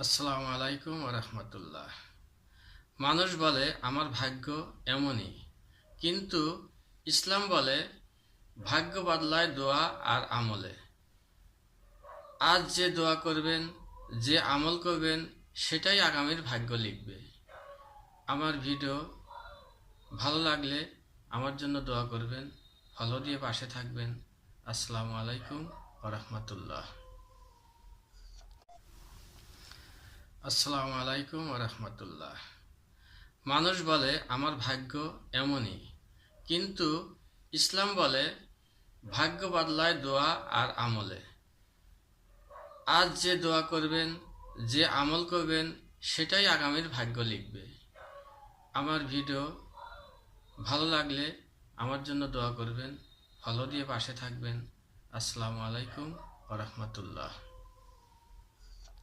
আসসালামু আলাইকুম ওয়া রাহমাতুল্লাহ। মানুষ বলে আমার ভাগ্য এমনই, কিন্তু ইসলাম বলে ভাগ্য বদলায় দোয়া আর আমলে। আজ যে দোয়া করবেন, যে আমল করবেন, সেটাই আগামীর ভাগ্য লিখবে। আমার ভিডিও ভালো লাগলে আমার জন্য দোয়া করবেন, ফলো দিয়ে পাশে থাকবেন। আসসালামু আলাইকুম ওয়া রাহমাতুল্লাহ। আসসালামু আলাইকুম ওয়া রাহমাতুল্লাহ। মানুষ বলে আমার ভাগ্য এমনই, কিন্তু ইসলাম বলে ভাগ্য বদলায় দোয়া আর আমলে। আজ যে দোয়া করবেন, যে আমল করবেন, সেটাই আগামীর ভাগ্য লিখবে। আমার ভিডিও ভালো লাগলে আমার জন্য দোয়া করবেন, ফলো দিয়ে পাশে থাকবেন। আসসালামু আলাইকুম ওয়া রাহমাতুল্লাহ।